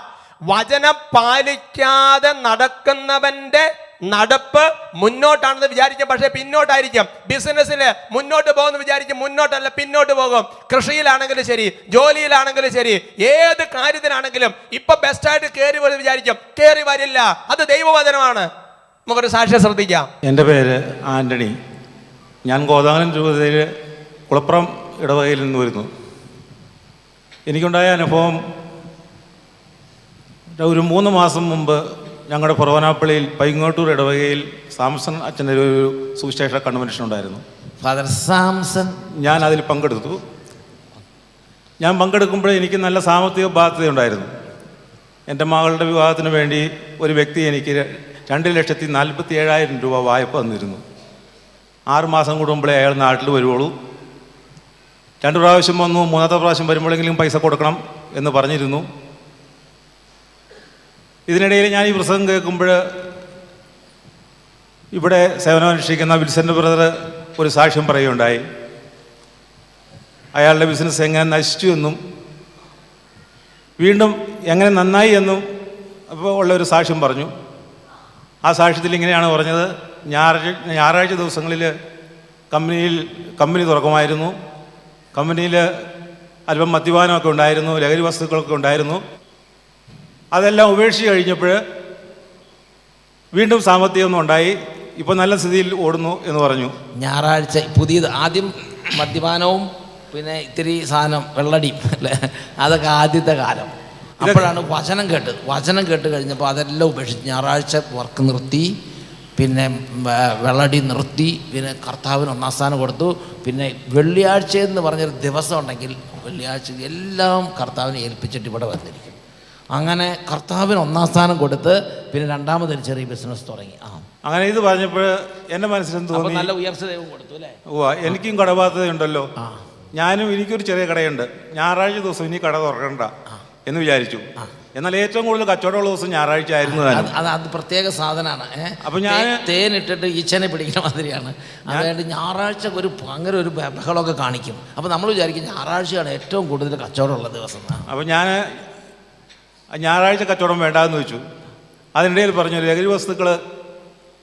വചനം പാലിക്കാതെ നടക്കുന്നവന്റെ നടപ്പ് മുന്നോട്ടാണെന്ന് വിചാരിക്കും, പക്ഷെ പിന്നോട്ടായിരിക്കും. ബിസിനസ്സിൽ മുന്നോട്ട് പോകുമെന്ന് വിചാരിക്കും, മുന്നോട്ടല്ല പിന്നോട്ട് പോകും. കൃഷിയിലാണെങ്കിലും ശരി, ജോലിയിലാണെങ്കിലും ശരി, ഏത് കാര്യത്തിലാണെങ്കിലും ഇപ്പൊ ബെസ്റ്റായിട്ട് കയറി വരും വിചാരിക്കും, കയറി വരില്ല. അത് ദൈവവചനമാണ്. നമുക്കൊരു സാക്ഷ്യം ശ്രദ്ധിക്കാം. എൻ്റെ പേര് ആൻ്റണി. ഞാൻ കോതാങ്ങൽ രൂപതയിൽ കുളപ്പുറം ഇടവകയിൽ നിന്ന് വരുന്നു. എനിക്കുണ്ടായ അനുഭവം, ഒരു 3 മാസം മുമ്പ് ഞങ്ങളുടെ ഫൊറോനാപ്പള്ളിയിൽ പൈങ്ങോട്ടൂർ ഇടവകയിൽ സാംസൺ അച്ഛൻ്റെ ഒരു സുവിശേഷ കൺവെൻഷൻ ഉണ്ടായിരുന്നു. ഫാദർ സാംസൺ. ഞാൻ അതിൽ പങ്കെടുത്തു. ഞാൻ പങ്കെടുക്കുമ്പോൾ എനിക്ക് നല്ല സാമ്പത്തിക ബാധ്യതയുണ്ടായിരുന്നു. എൻ്റെ മകളുടെ വിവാഹത്തിന് വേണ്ടി ഒരു വ്യക്തി എനിക്ക് 2,47,000 രൂപ വായ്പ തന്നിരുന്നു. 6 മാസം കൂടുമ്പോഴേ അയാൾ നാട്ടിൽ വരുവുള്ളൂ. 2 പ്രാവശ്യം വന്നു, 3ാമത്തെ പ്രാവശ്യം വരുമ്പോഴെങ്കിലും പൈസ കൊടുക്കണം എന്ന് പറഞ്ഞിരുന്നു. ഇതിനിടയിൽ ഞാൻ ഈ പ്രസംഗം കേൾക്കുമ്പോൾ ഇവിടെ സേവനമനുഷ്ഠിക്കുന്ന വിൽസൻ്റെ ബ്രദർ ഒരു സാക്ഷ്യം പറയുകയുണ്ടായി. അയാളുടെ ബിസിനസ് എങ്ങനെ നശിച്ചു എന്നും വീണ്ടും എങ്ങനെ നന്നായി എന്നും അപ്പോൾ ഉള്ളൊരു സാക്ഷ്യം പറഞ്ഞു. ആ സാക്ഷ്യത്തിൽ ഇങ്ങനെയാണ് പറഞ്ഞത്: ഞായറാഴ്ച ദിവസങ്ങളിൽ കമ്പനി തുറക്കുമായിരുന്നു. കമ്പനിയിൽ അല്പം മദ്യപാനമൊക്കെ ഉണ്ടായിരുന്നു, ലഹരി വസ്തുക്കളൊക്കെ ഉണ്ടായിരുന്നു. അതെല്ലാം ഉപേക്ഷിച്ച് കഴിഞ്ഞപ്പോൾ വീണ്ടും സാമ്പത്തികമൊന്നും ഉണ്ടായി. ഇപ്പോൾ നല്ല സ്ഥിതിയിൽ ഓടുന്നു എന്ന് പറഞ്ഞു. ഞായറാഴ്ച പുതിയത് ആദ്യം മദ്യപാനവും പിന്നെ ഇത്തിരി സാധനം വെള്ളടിയും അല്ലേ, അതൊക്കെ ആദ്യത്തെ കാലം. അപ്പോഴാണ് വചനം കേട്ട് കഴിഞ്ഞപ്പോൾ അതെല്ലാം ഉപേക്ഷിച്ച് ഞായറാഴ്ച വർക്ക് നിർത്തി, പിന്നെ വെള്ളടി നിർത്തി, പിന്നെ കർത്താവിന് ഒന്നാം സ്ഥാനം കൊടുത്തു. പിന്നെ വെള്ളിയാഴ്ച എന്ന് പറഞ്ഞൊരു ദിവസം ഉണ്ടെങ്കിൽ വെള്ളിയാഴ്ച എല്ലാം കർത്താവിനെ ഏൽപ്പിച്ചിട്ട് ഇവിടെ വന്നിരിക്കും. അങ്ങനെ കർത്താവിന് ഒന്നാം സ്ഥാനം കൊടുത്ത് പിന്നെ രണ്ടാമതൊരു ചെറിയ ബിസിനസ് തുടങ്ങി. അങ്ങനെ ഇത് പറഞ്ഞപ്പോൾ എൻ്റെ മനസ്സിലെന്ന് തോന്നി, നല്ല ഉയർച്ച ദൈവം കൊടുത്തു അല്ലേ. എനിക്കും കടബാധ്യതയുണ്ടല്ലോ, എനിക്കൊരു ചെറിയ കടയുണ്ട്, ഞായറാഴ്ച ദിവസം ഇനി കട തുറക്കണ്ട എന്ന് വിചാരിച്ചു. എന്നാൽ ഏറ്റവും കൂടുതൽ കച്ചവടമുള്ള ദിവസം ഞായറാഴ്ച ആയിരുന്നു. അത് പ്രത്യേക സാധനമാണ്. അപ്പോൾ ഞാൻ തേനിട്ടിട്ട് ഈച്ചനെ പിടിക്കുന്ന മാതിരിയാണ്. അതുകൊണ്ട് ഞായറാഴ്ച ഭയങ്കര ഒരു ബഹളമൊക്കെ കാണിക്കും. അപ്പോൾ നമ്മൾ വിചാരിക്കും ഞായറാഴ്ചയാണ് ഏറ്റവും കൂടുതൽ കച്ചവടമുള്ള ദിവസം. അപ്പോൾ ഞാൻ ഞായറാഴ്ച കച്ചവടം വേണ്ടാന്ന് വെച്ചു. അതിനിടയിൽ പറഞ്ഞു, ലഹരി വസ്തുക്കൾ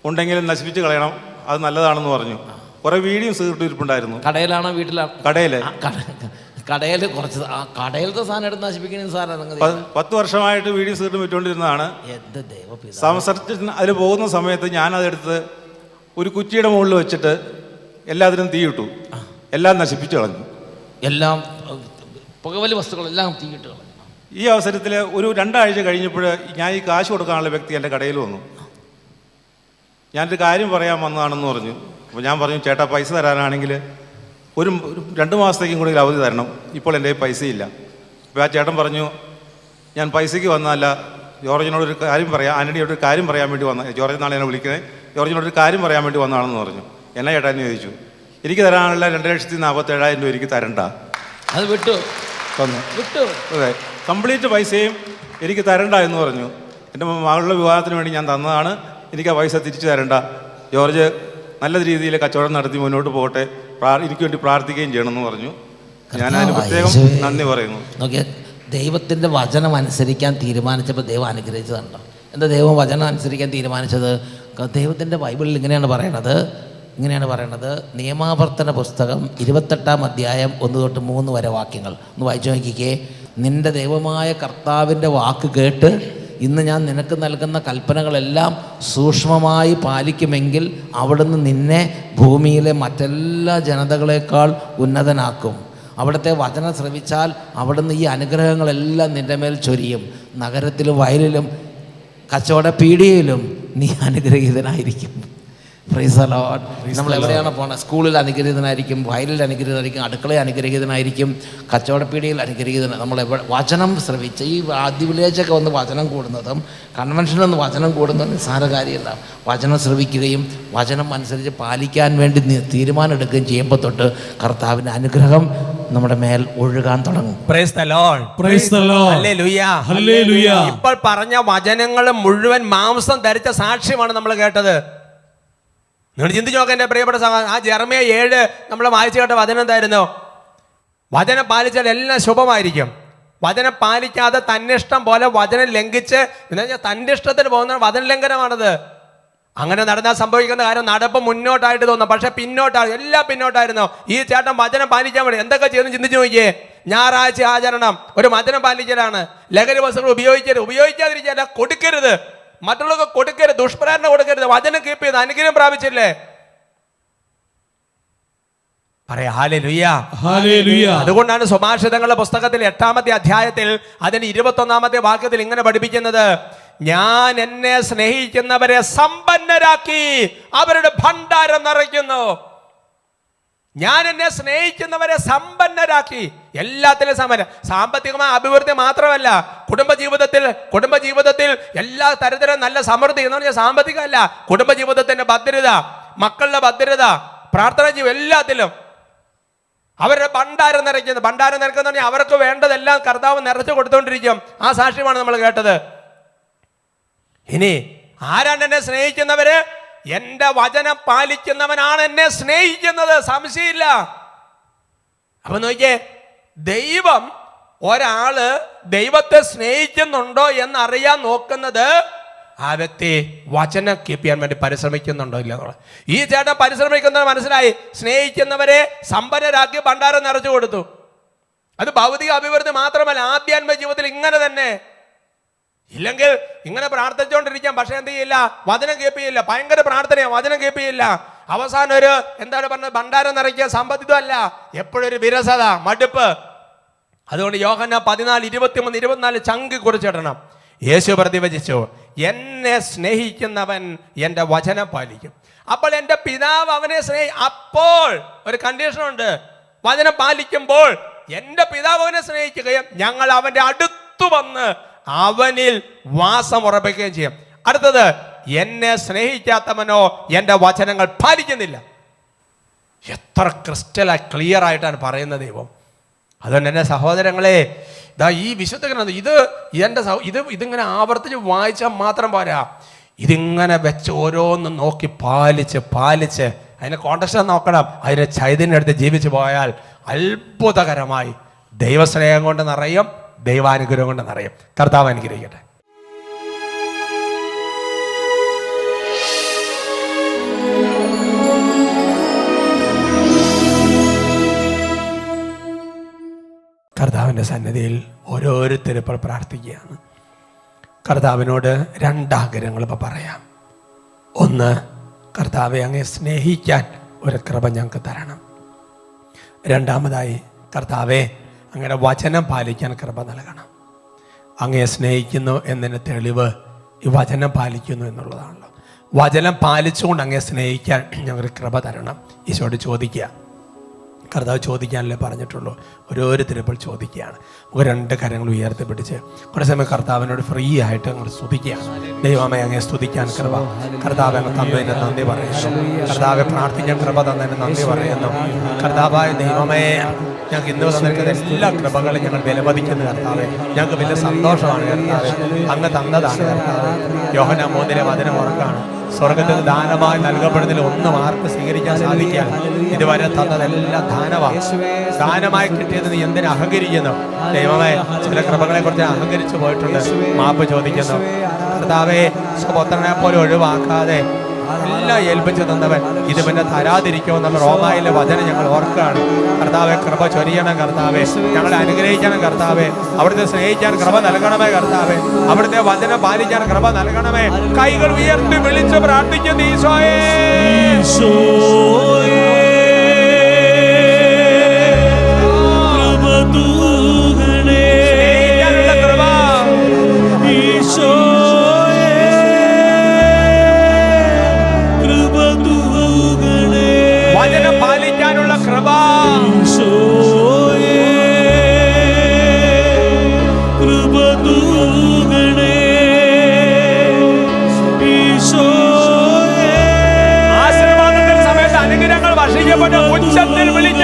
ഉണ്ടെങ്കിലും നശിപ്പിച്ച് കളയണം, അത് നല്ലതാണെന്ന് പറഞ്ഞു. കുറേ വീഡിയോസ് ഇട്ടിരിപ്പുണ്ടായിരുന്നു. കടയിലാണോ വീട്ടിലാണ്? കടയിൽ കുറച്ച് കടയിലത്തെ സാധനം എടുത്ത് നശിപ്പിക്കുന്ന സാധനം 10 വർഷമായിട്ട് വീഡിയോസ് ഇട്ട് വിറ്റുകൊണ്ടിരുന്നതാണ്. സംസർച്ചന് അതിൽ പോകുന്ന സമയത്ത് ഞാനതെടുത്ത് ഒരു കുറ്റിയുടെ മുകളിൽ വെച്ചിട്ട് എല്ലാത്തിനും തീയിട്ടു, എല്ലാം നശിപ്പിച്ചു കളഞ്ഞു. എല്ലാം പുകവലി വസ്തുക്കളെല്ലാം തീയിട്ട് കളഞ്ഞു. ഈ അവസരത്തിൽ ഒരു 2 ആഴ്ച കഴിഞ്ഞപ്പോൾ ഞാൻ ഈ കാശ് കൊടുക്കാനുള്ള വ്യക്തി എൻ്റെ കടയിൽ വന്നു. ഞാനൊരു കാര്യം പറയാൻ വന്നതാണെന്ന് പറഞ്ഞു. അപ്പോൾ ഞാൻ പറഞ്ഞു, ചേട്ടാ പൈസ തരാനാണെങ്കിൽ ഒരു 2 മാസത്തേക്കും കൂടി അവധി തരണം, ഇപ്പോൾ എൻ്റെ പൈസയില്ല. അപ്പോൾ ആ ചേട്ടൻ പറഞ്ഞു, ഞാൻ പൈസയ്ക്ക് വന്നതല്ല, ജോർജിനോടൊരു കാര്യം പറയാം, ആൻ്റണിയോടൊരു കാര്യം പറയാൻ വേണ്ടി വന്ന, ജോർജ് നാളെ എന്നെ വിളിക്കുന്നത്, ജോർജിനോടൊരു കാര്യം പറയാൻ വേണ്ടി വന്നതാണെന്ന് പറഞ്ഞു. എന്നാ ചേട്ടാ എന്ന് ചോദിച്ചു. എനിക്ക് തരാനുള്ള 2,47,000 രൂപ എനിക്ക് തരണ്ട. അത് വിട്ടു. അതെ, കംപ്ലീറ്റ് പൈസയും എനിക്ക് തരണ്ട എന്ന് പറഞ്ഞു. എൻ്റെ മകളുടെ വിവാഹത്തിന് വേണ്ടി ഞാൻ തന്നതാണ്, എനിക്ക് ആ പൈസ തിരിച്ചു തരണ്ട. ജോർജ് നല്ല രീതിയിൽ കച്ചവടം നടത്തി മുന്നോട്ട് പോകട്ടെ, എനിക്ക് വേണ്ടി പ്രാർത്ഥിക്കുകയും ചെയ്യണമെന്ന് പറഞ്ഞു. ഞാൻ അതിന് പ്രത്യേകം നന്ദി പറയുന്നു. നോക്കിയാൽ ദൈവത്തിൻ്റെ വചനം അനുസരിക്കാൻ തീരുമാനിച്ചപ്പോൾ ദൈവം അനുഗ്രഹിച്ചതുണ്ടോ? എന്താ ദൈവം വചനം അനുസരിക്കാൻ തീരുമാനിച്ചത്? ദൈവത്തിൻ്റെ ബൈബിളിൽ ഇങ്ങനെയാണ് പറയണത്. നിയമാവർത്തന പുസ്തകം 28-ാം അധ്യായം 1-3 വരെ വാക്യങ്ങൾ ഒന്ന് വായിച്ചു നോക്കിക്കേ. നിൻ്റെ ദൈവമായ കർത്താവിൻ്റെ വാക്ക് കേട്ട് ഇന്ന് ഞാൻ നിനക്ക് നൽകുന്ന കൽപ്പനകളെല്ലാം സൂക്ഷ്മമായി പാലിക്കുമെങ്കിൽ അവിടുന്ന് നിന്നെ ഭൂമിയിലെ മറ്റെല്ലാ ജനതകളെക്കാൾ ഉന്നതനാക്കും. അവിടുത്തെ വചനം ശ്രവിച്ചാൽ അവിടുന്ന് ഈ അനുഗ്രഹങ്ങളെല്ലാം നിൻ്റെ മേൽ ചൊരിയും. നഗരത്തിലും വയലിലും കച്ചവട പീടികയിലും നീ അനുഗ്രഹീതനായിരിക്കും. Price the Lord. നമ്മൾ എവിടെയാണ് പോണത്? സ്കൂളിൽ അനുഗ്രഹീതനായിരിക്കും, വയലിൽ അനുഗ്രഹീതനായിരിക്കും, അടുക്കളയിൽ അനുഗ്രഹീതനായിരിക്കും, കച്ചവടപ്പീടിയിൽ അനുഗ്രഹീതന. നമ്മൾ വചനം ശ്രവിച്ച് ഈ ആദ്യ വില്ലേജൊക്കെ വന്ന് വചനം കൂടുന്നതും കൺവെൻഷനിൽ നിന്ന് വചനം കൂടുന്നതും നിസ്സാര കാര്യമല്ല. വചനം ശ്രവിക്കുകയും വചനം അനുസരിച്ച് പാലിക്കാൻ വേണ്ടി തീരുമാനം എടുക്കുകയും ചെയ്യുമ്പോൾ തൊട്ട് കർത്താവിൻ്റെ അനുഗ്രഹം നമ്മുടെ മേൽ ഒഴുകാൻ തുടങ്ങും. Price the Lord. Praise the Lord. Hallelujah. Hallelujah. ഇപ്പോൾ പറഞ്ഞ വചനങ്ങൾ മുഴുവൻ മാംസം ധരിച്ച സാക്ഷ്യമാണ് നമ്മൾ കേട്ടത്. നിങ്ങൾ ചിന്തിച്ച് നോക്കാം എൻ്റെ പ്രിയപ്പെട്ട ആ ജെറമ്യ 7 നമ്മൾ വായിച്ചു കേട്ട വചനം എന്തായിരുന്നു? വചനം പാലിച്ചാൽ എല്ലാം ശുഭമായിരിക്കും. വചനം പാലിക്കാതെ തന്നിഷ്ടം പോലെ വചനം ലംഘിച്ച് തൻ്റെ ഇഷ്ടത്തിന് പോകുന്ന വചന ലംഘനമാണത്. അങ്ങനെ നടന്നാൽ സംഭവിക്കുന്ന കാര്യം നടപ്പ് മുന്നോട്ടായിട്ട് തോന്നും, പക്ഷെ എല്ലാം പിന്നോട്ടായിരുന്നു. ഈ ചേട്ടൻ വചനം പാലിക്കാൻ വേണ്ടി എന്തൊക്കെ ചെയ്യുന്നു ചിന്തിച്ചു നോക്കിയേ. ഞായറാഴ്ച ആചരണം ഒരു വചനം പാലിക്കലാണ്. ലഹരി വസ്തുക്കൾ ഉപയോഗിക്കാതിരിക്കുക, കൊടുക്കരുത്, മറ്റുള്ളവർക്ക് കൊടുക്കരുത്, ദുഷ്പ്രേരണ കൊടുക്കരുത്, വചനം കീപ്പ് ചെയ്ത് അനുഗ്രഹം പ്രാപിച്ചില്ലേ? പറയാ ഹല്ലേലൂയ. ഹല്ലേലൂയ. അതുകൊണ്ടാണ് സുഭാഷിതങ്ങളുടെ പുസ്തകത്തിൽ 8-ാമത്തെ അധ്യായത്തിൽ അതിന് 21-ാമത്തെ വാക്യത്തിൽ ഇങ്ങനെ പഠിപ്പിക്കുന്നത്: ഞാൻ എന്നെ സ്നേഹിക്കുന്നവരെ സമ്പന്നരാക്കി അവരുടെ ഭണ്ഡാരം നിറയ്ക്കുന്നു. ഞാൻ എന്നെ സ്നേഹിക്കുന്നവരെ സമ്പന്നരാക്കി, എല്ലാത്തിലും സാമ്പത്തികമായ അഭിവൃദ്ധി മാത്രമല്ല, കുടുംബജീവിതത്തിൽ എല്ലാ തരത്തിലും നല്ല സമൃദ്ധി എന്ന് പറഞ്ഞാൽ സാമ്പത്തികമല്ല, കുടുംബജീവിതത്തിന്റെ ഭദ്രത, മക്കളുടെ ഭദ്രത, പ്രാർത്ഥന ജീവിതം, എല്ലാത്തിലും അവരുടെ ഭണ്ഡാരം നിറയ്ക്കുന്നത്. ഭണ്ഡാരം നിറയ്ക്കുന്ന പറഞ്ഞാൽ അവർക്ക് വേണ്ടതെല്ലാം കർത്താവ് നിറച്ചു കൊടുത്തുകൊണ്ടിരിക്കും. ആ സാക്ഷ്യമാണ് നമ്മൾ കേട്ടത്. ഇനി ആരാണ് എന്നെ സ്നേഹിക്കുന്നവര്? എൻ്റെ വചനം പാലിക്കുന്നവനാണ് എന്നെ സ്നേഹിക്കുന്നത്, സംശയമില്ല. അപ്പൊ നോക്കിയേ, ദൈവം ഒരാള് ദൈവത്തെ സ്നേഹിക്കുന്നുണ്ടോ എന്നറിയാൻ നോക്കുന്നത് ആ വ്യക്തി വചനം കീപ്പ് ചെയ്യാൻ വേണ്ടി പരിശ്രമിക്കുന്നുണ്ടോ ഇല്ല എന്നുള്ളത്. ഈ ചേട്ടൻ പരിശ്രമിക്കുന്നത് മനസ്സിലായി. സ്നേഹിക്കുന്നവരെ സമ്പന്നരാക്കി ഭണ്ഡാരം നിറച്ചു കൊടുത്തു. അത് ഭൗതിക അഭിവൃദ്ധി മാത്രമല്ല, ആധ്യാത്മിക ജീവിതത്തിൽ ഇങ്ങനെ തന്നെ. ഇല്ലെങ്കിൽ ഇങ്ങനെ പ്രാർത്ഥിച്ചുകൊണ്ടിരിക്കാം, പക്ഷെ എന്ത് ചെയ്യില്ല, വചനം കീപ്പ് ചെയ്യില്ല. ഭയങ്കര പ്രാർത്ഥനയാണ്, വചനം കീപ്പ് ചെയ്യില്ല. അവസാനം ഒരു എന്താണ് പറഞ്ഞത്, ഭണ്ഡാരം നിറയ്ക്കുക, സമ്പത്തിതം അല്ല, എപ്പോഴൊരു വിരസത, മടുപ്പ്. അതുകൊണ്ട് യോഹന്നാൻ 14:23-24 ചങ്കി കുറിച്ചിടണം. യേശു പ്രതിവചിച്ചു, എന്നെ സ്നേഹിക്കുന്നവൻ എൻ്റെ വചനം പാലിക്കും. അപ്പോൾ എൻ്റെ പിതാവ് അവനെ അപ്പോൾ ഒരു കണ്ടീഷനുണ്ട്, വചനം പാലിക്കുമ്പോൾ എൻ്റെ പിതാവ് അവനെ സ്നേഹിക്കുകയും ഞങ്ങൾ അവൻ്റെ അടുത്തു വന്ന് അവനിൽ വാസം ഉറപ്പിക്കുകയും ചെയ്യും. അടുത്തത്, എന്നെ സ്നേഹിക്കാത്തവനോ എൻ്റെ വചനങ്ങൾ പാലിക്കുന്നില്ല. എത്ര ക്രിസ്റ്റലായി ക്ലിയർ ആയിട്ടാണ് പറയുന്നത് ദൈവം. അതുകൊണ്ട് എൻ്റെ സഹോദരങ്ങളെ, ഇതാ ഈ വിശുദ്ധ ഗ്രന്ഥം ഇതിങ്ങനെ ആവർത്തിച്ച് വായിച്ചാൽ മാത്രം പോരാ, ഇതിങ്ങനെ വെച്ച് ഓരോന്നും നോക്കി പാലിച്ച് അതിനെ കോണ്ടക്സ്റ്റ് നോക്കണം. അതിനെ ചൈതന്യം എടുത്ത് ജീവിച്ചു പോയാൽ അത്ഭുതകരമായി ദൈവസ്നേഹം കൊണ്ട് നിറയും, ദൈവാനുഗ്രഹം കൊണ്ട് നിറയും. കർത്താവ് അനുഗ്രഹിക്കട്ടെ. കർത്താവിൻ്റെ സന്നിധിയിൽ ഓരോരുത്തരും ഇപ്പോൾ പ്രാർത്ഥിക്കുകയാണ്. കർത്താവിനോട് രണ്ടാഗ്രഹങ്ങൾ ഇപ്പോൾ പറയാം. ഒന്ന്, കർത്താവെ അങ്ങയെ സ്നേഹിക്കാൻ ഒരു കൃപ ഞങ്ങൾക്ക് തരണം. രണ്ടാമതായി, കർത്താവെ അങ്ങയുടെ വചനം പാലിക്കാൻ കൃപ നൽകണം. അങ്ങയെ സ്നേഹിക്കുന്നു എന്നതിന് തെളിവ് ഈ വചനം പാലിക്കുന്നു എന്നുള്ളതാണല്ലോ. വചനം പാലിച്ചുകൊണ്ട് അങ്ങയെ സ്നേഹിക്കാൻ ഞങ്ങൾക്ക് കൃപ തരണം. ഈശോയോട് ചോദിക്കുക. കർത്താവ് ചോദിക്കാനല്ലേ പറഞ്ഞിട്ടുള്ളൂ. ഓരോരുത്തരും ഇപ്പോൾ ചോദിക്കുകയാണ്. നമുക്ക് രണ്ട് കരങ്ങൾ ഉയർത്തിപ്പിടിച്ച് കുറേ സമയം കർത്താവിനോട് ഫ്രീ ആയിട്ട് ഞങ്ങൾ സ്തുതിക്കുകയാണ്. ദൈവമേ അങ്ങേ സ്തുതിക്കാൻ കൃപ, കർത്താവ് അങ്ങ് തന്നതിന് നന്ദി പറയുന്നു. കർത്താവെ പ്രാർത്ഥിക്കാൻ കൃപ തന്നതിന് നന്ദി പറയുന്നു. കർത്താവായ ദൈവമേ, ഞങ്ങൾക്ക് ഇന്ന് തന്നിരിക്കുന്ന എല്ലാ കൃപകളും ഞങ്ങൾ വിലമതിക്കുന്നു കർത്താവെ. ഞങ്ങൾക്ക് വലിയ സന്തോഷമാണ് കർത്താവെ, അങ്ങ് തന്നതാണ് കർത്താവ്. യോഹന്നാൻ 3 വചനം ഉറക്കാണ്, സ്വർഗത്തിൽ ദാനമായി നൽകപ്പെടുന്നതിൽ ഒന്നും ആർക്ക് സ്വീകരിക്കാൻ സാധിക്കാൻ. ഇതുവരെ തന്നതെല്ലാം ദാനമായി കിട്ടിയത് നീ എന്തിനു അഹങ്കരിക്കുന്നു? ദൈവമേ, ചില കൃപകളെ കുറിച്ച് അഹങ്കരിച്ചു പോയിട്ടുണ്ട്, മാപ്പ് ചോദിക്കുന്നു. കർത്താവെ, സ്വപുത്രനെ പോലെ ഒഴിവാക്കാതെ എല്ലാം ഏൽപ്പിച്ചു തന്നവൻ ഇത് പിന്നെ തരാതിരിക്കുമെന്നുള്ള റോമായിലെ വചനം ഞങ്ങൾ ഓർക്കുകയാണ്. കർത്താവെ, കൃപ ചൊരിയണം കർത്താവെ, ഞങ്ങളെ അനുഗ്രഹിക്കണം കർത്താവെ, അവിടുത്തെ സ്നേഹിക്കാൻ കൃപ നൽകണമേ കർത്താവെ, അവിടുത്തെ വചനം പാലിക്കാൻ കൃപ നൽകണമേ. കൈകൾ ഉയർത്തി വിളിച്ച് പ്രാർത്ഥിക്കുന്നു ഈശോയേ. വചനം പാലിക്കാനുള്ള കൃപ, ആശീർവാദത്തിന്റെ സമയത്ത് അനുഗ്രഹങ്ങൾ വർഷിക്കപ്പെട്ട ഉച്ചത്തിൽ വിളിച്ച്